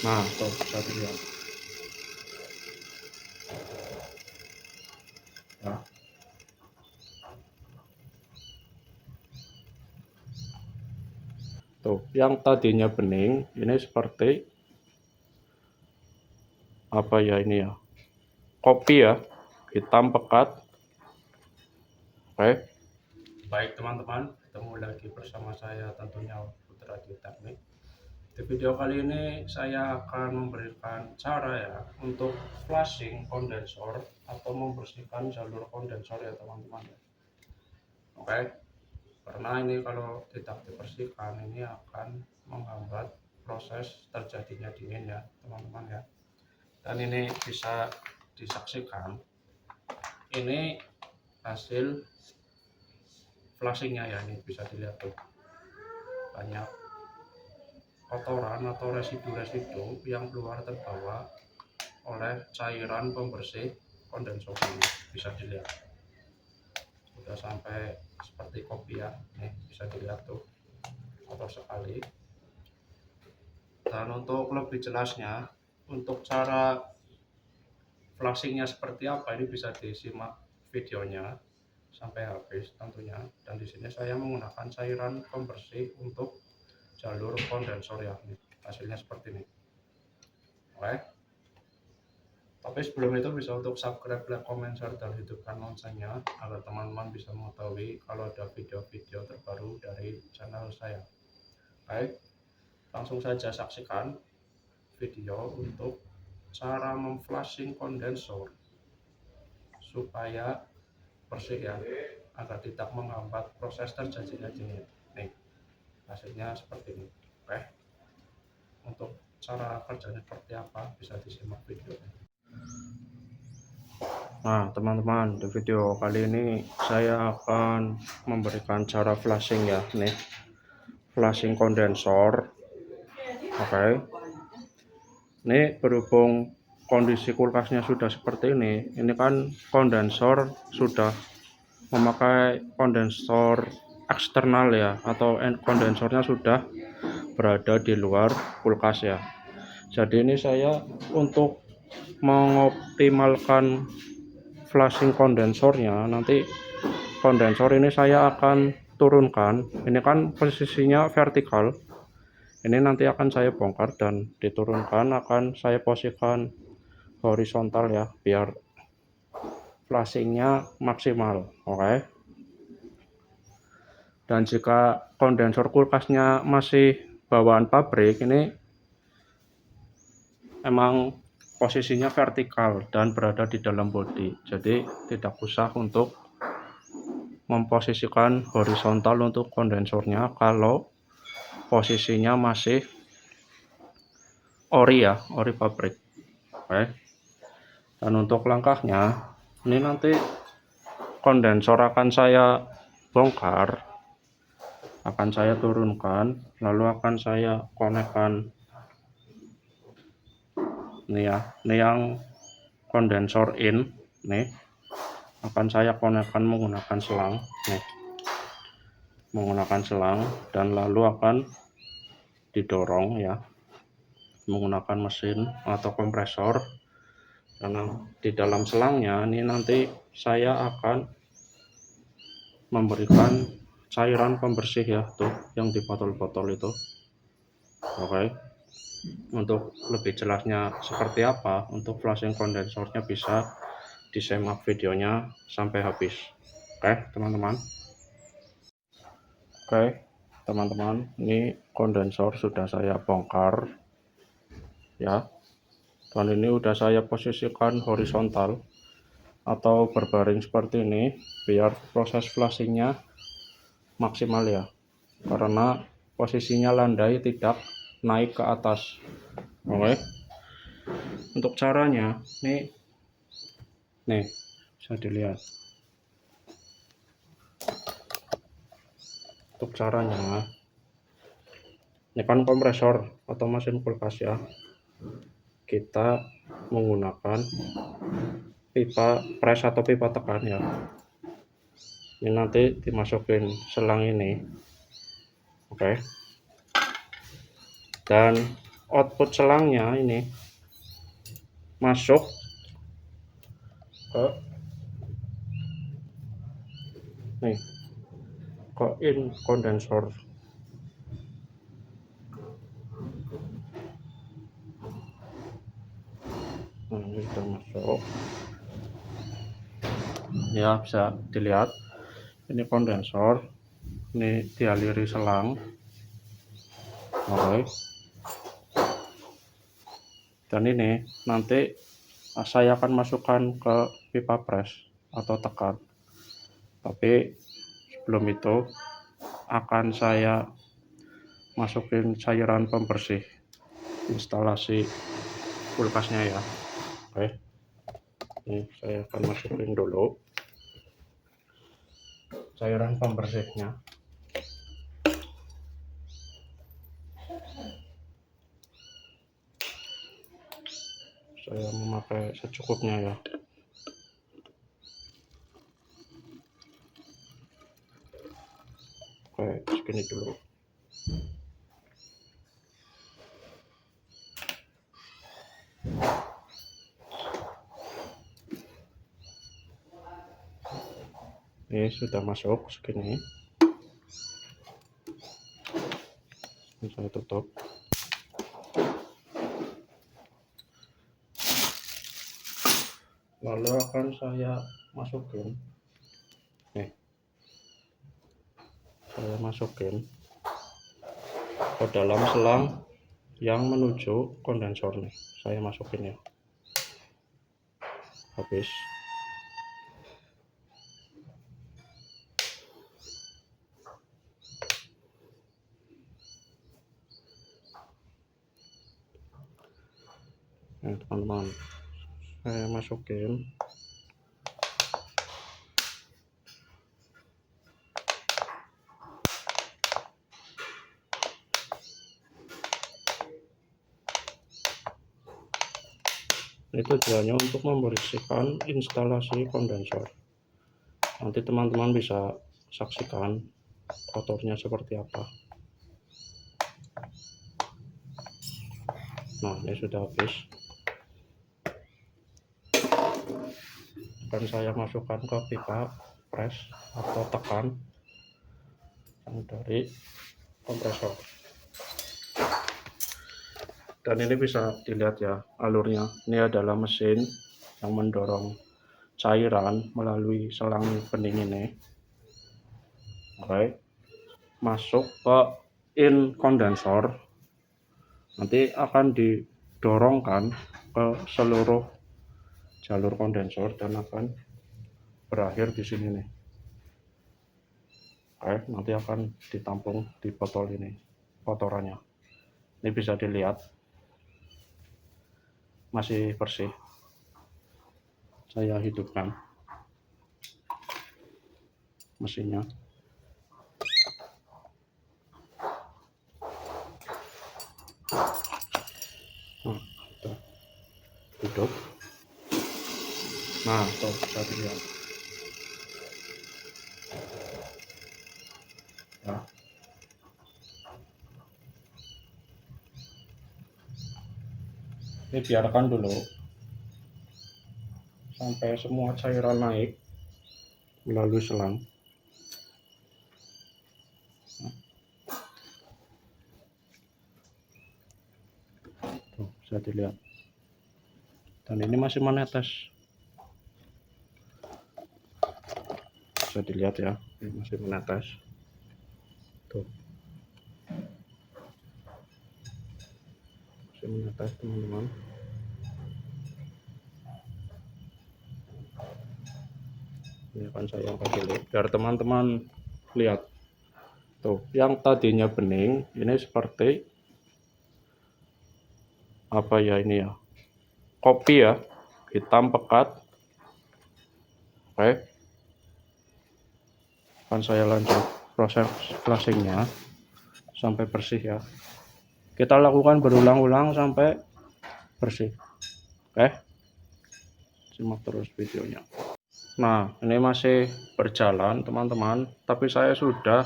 Nah, tuh bisa dilihat ya. Tuh, yang tadinya bening ini seperti apa ya ini ya? Kopi ya, hitam pekat. Oke. Baik teman-teman, ketemu lagi bersama saya tentunya Putra di Teknik. Di video kali ini saya akan memberikan cara ya untuk flushing kondensor atau membersihkan jalur kondensor ya teman-teman. Oke, karena ini kalau tidak dibersihkan ini akan menghambat proses terjadinya dingin ya teman-teman ya. Dan ini bisa disaksikan, ini hasil flushingnya ya, ini bisa dilihat tuh banyak kotoran atau residu-residu yang keluar terbawa oleh cairan pembersih kondensor ini. Bisa dilihat sudah sampai seperti kopi ya, nih bisa dilihat tuh kotor sekali. Dan untuk lebih jelasnya, untuk cara flushingnya seperti apa ini bisa disimak videonya sampai habis tentunya. Dan di sini saya menggunakan cairan pembersih untuk jalur kondensor ya, nih hasilnya seperti ini. Oke, tapi sebelum itu bisa untuk subscribe, like, comment, share, dan hidupkan loncengnya agar teman-teman bisa mengetahui kalau ada video-video terbaru dari channel saya. Baik, langsung saja saksikan video untuk cara memflushing kondensor supaya bersih ya, agar tidak menghambat proses terjadinya dingin. Nih hasilnya seperti ini. Oke, untuk cara kerjanya seperti apa bisa disimak videonya. Nah teman-teman, di video kali ini saya akan memberikan cara flushing ya, nih flushing kondensor. Oke, ini berhubung kondisi kulkasnya sudah seperti ini kan kondensor sudah memakai kondensor eksternal ya, atau kondensornya sudah berada di luar kulkas ya. Jadi ini saya untuk mengoptimalkan flushing kondensornya, nanti kondensor ini saya akan turunkan. Ini kan posisinya vertikal, ini nanti akan saya bongkar dan diturunkan, akan saya posisikan horizontal ya, biar flushingnya maksimal. Oke. Dan jika kondensor kulkasnya masih bawaan pabrik, ini emang posisinya vertikal dan berada di dalam bodi, jadi tidak usah untuk memposisikan horizontal untuk kondensornya kalau posisinya masih ori ya, ori pabrik. Oke. Dan untuk langkahnya, ini nanti kondensor akan saya bongkar, akan saya turunkan, lalu akan saya konekkan. Ini ya, ini yang kondensor in, nih akan saya konekkan menggunakan selang, nih menggunakan selang, dan lalu akan didorong ya menggunakan mesin atau kompresor. Karena di dalam selangnya ini nanti saya akan memberikan cairan pembersih ya, tuh yang di botol-botol itu. Oke, untuk lebih jelasnya seperti apa untuk flushing kondensornya bisa disimak videonya sampai habis. Oke teman-teman. Oke teman-teman, ini kondensor sudah saya bongkar ya, dan ini udah saya posisikan horizontal atau berbaring seperti ini biar proses flushingnya maksimal ya, karena posisinya landai tidak naik ke atas. Oke, untuk caranya nih bisa dilihat. Untuk caranya, ini kan kompresor atau mesin kulkas ya, kita menggunakan pipa press atau pipa tekan ya. Ini nanti dimasukin selang ini. Oke, dan output selangnya ini masuk ke nih, ke in kondensor. Nah, ini sudah masuk ya, bisa dilihat ini kondensor, ini dialiri selang. Oke, dan ini nanti saya akan masukkan ke pipa press atau tekan, tapi sebelum itu akan saya masukin cairan pembersih instalasi kulkasnya ya. Oke, ini saya akan masukin dulu cairan pembersihnya. Saya memakai secukupnya ya. Oke, segini dulu. Ini sudah masuk segini. Ini saya tutup. Lalu akan saya masukin, nih, saya masukin ke dalam selang yang menuju kondensor nih. Saya masukin ya. Habis. Nah, teman-teman, saya masukin. Ini tujuannya untuk membersihkan instalasi kondensor. Nanti teman-teman bisa saksikan kotornya seperti apa. Nah, ini sudah habis. Akan saya masukkan ke pipa press atau tekan yang dari kompresor. Dan ini bisa dilihat ya alurnya. Ini adalah mesin yang mendorong cairan melalui selang bening ini. Oke, masuk ke in kondensor. Nanti akan didorongkan ke seluruh jalur kondensor dan akan berakhir di sini nih. Oke, nanti akan ditampung di botol ini kotorannya. Ini bisa dilihat masih bersih. Saya hidupkan mesinnya. Nah, tuh, hidup. Nah, tuh bisa dilihat ya. Ini biarkan dulu sampai semua cairan naik melalui selang. Tuh, bisa dilihat. Dan ini masih menetes. Bisa dilihat ya, ini masih menetes. Tuh. Masih menetes, teman-teman. Ini akan saya angkat dulu biar teman-teman lihat. Tuh, yang tadinya bening ini seperti apa ya, ini ya, kopi ya, hitam pekat. Oke, akan saya lanjut proses flushingnya sampai bersih ya. Kita lakukan berulang-ulang sampai bersih. Oke, simak terus videonya. Nah, ini masih berjalan teman-teman, tapi saya sudah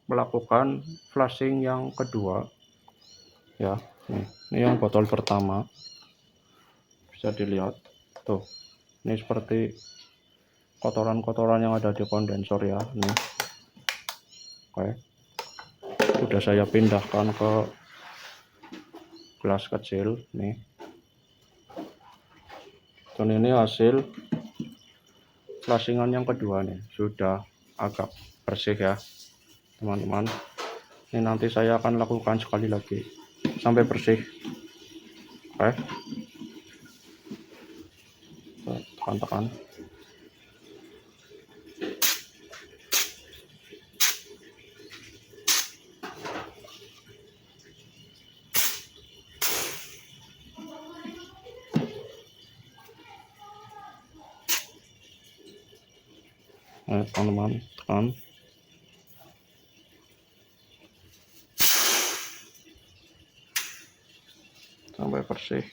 melakukan flushing yang kedua ya. Ini yang botol pertama, bisa dilihat tuh. Ini seperti kotoran-kotoran yang ada di kondensor ya. Nih, oke, sudah saya pindahkan ke gelas kecil nih. Dan ini hasil flashingan yang kedua nih, sudah agak bersih ya teman-teman. Ini nanti saya akan lakukan sekali lagi sampai bersih. Oke, tekan-tekan. Teman-teman, tekan. Sampai bersih.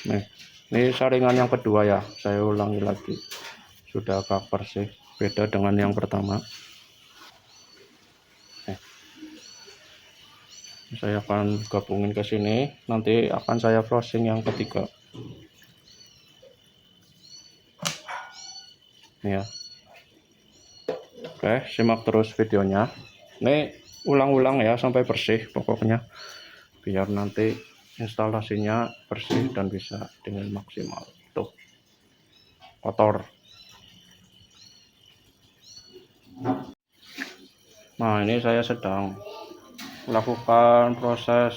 Nih, ini saringan yang kedua ya, saya ulangi lagi. Sudah agak bersih, beda dengan yang pertama. Saya akan gabungin ke sini, nanti akan saya flashing yang ketiga. Nih ya. Oke, simak terus videonya. Ini ulang-ulang ya sampai bersih pokoknya, biar nanti instalasinya bersih dan bisa dengan maksimal. Tuh, kotor. Nah, ini saya sedang melakukan proses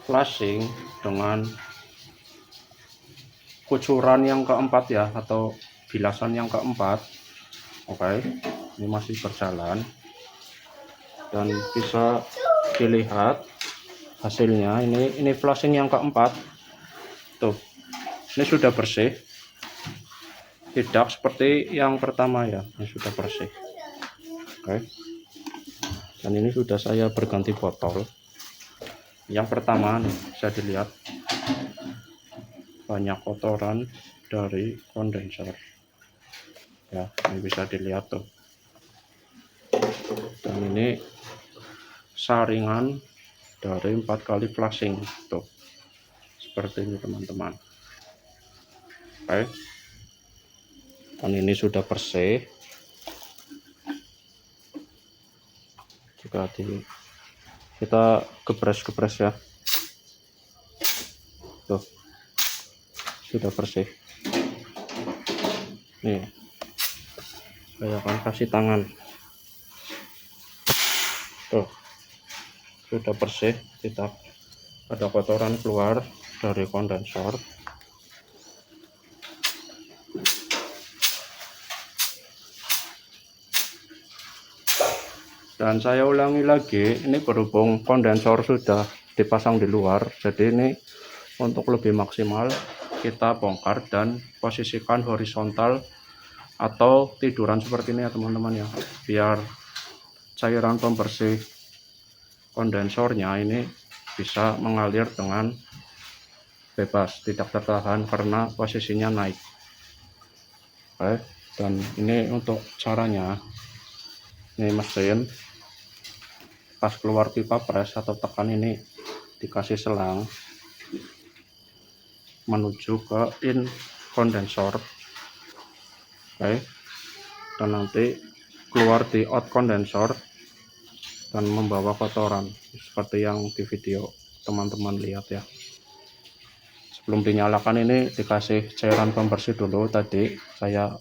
flashing dengan kucuran yang keempat ya, atau bilasan yang keempat. Oke, ini masih berjalan dan bisa dilihat hasilnya. Ini flashing yang keempat tuh, ini sudah bersih, tidak seperti yang pertama ya, ini sudah bersih. Oke, dan ini sudah saya berganti botol. Yang pertama nih, bisa dilihat banyak kotoran dari kondensor ya, ini bisa dilihat tuh. Dan ini saringan dari 4 kali flashing tuh, seperti ini teman-teman. Oke, dan ini sudah bersih. Jika kita gebres ya, tuh sudah bersih. Nih, saya akan kasih tangan. Tuh, sudah bersih, tidak ada kotoran keluar dari kondensor. Dan saya ulangi lagi, ini berhubung kondensor sudah dipasang di luar, jadi ini untuk lebih maksimal kita bongkar dan posisikan horizontal atau tiduran seperti ini ya teman-teman ya, biar cairan pembersih kondensornya ini bisa mengalir dengan bebas, tidak tertahan karena posisinya naik. Oke, dan ini untuk caranya, ini mesin pas keluar pipa pres atau tekan ini dikasih selang menuju ke in kondensor. Oke, dan nanti keluar di out kondensor dan membawa kotoran seperti yang di video teman-teman lihat ya. Sebelum dinyalakan ini dikasih cairan pembersih dulu. Tadi saya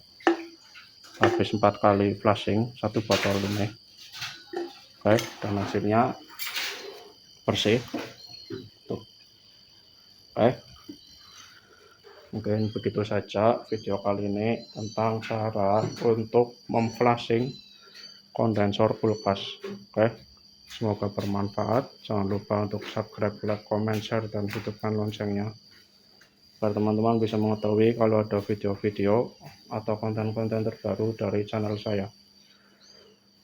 habis 4 kali flashing satu botol ini. Oke, dan hasilnya bersih tuh. Oke, mungkin begitu saja video kali ini tentang cara untuk memflashing kondensor kulkas. Oke, semoga bermanfaat. Jangan lupa untuk subscribe, like, comment, share, dan hidupkan loncengnya agar teman-teman bisa mengetahui kalau ada video-video atau konten-konten terbaru dari channel saya.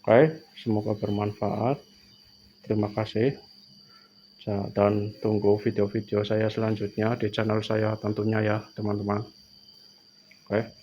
Oke, semoga bermanfaat. Terima kasih. Dan tunggu video-video saya selanjutnya di channel saya tentunya ya teman-teman. Oke.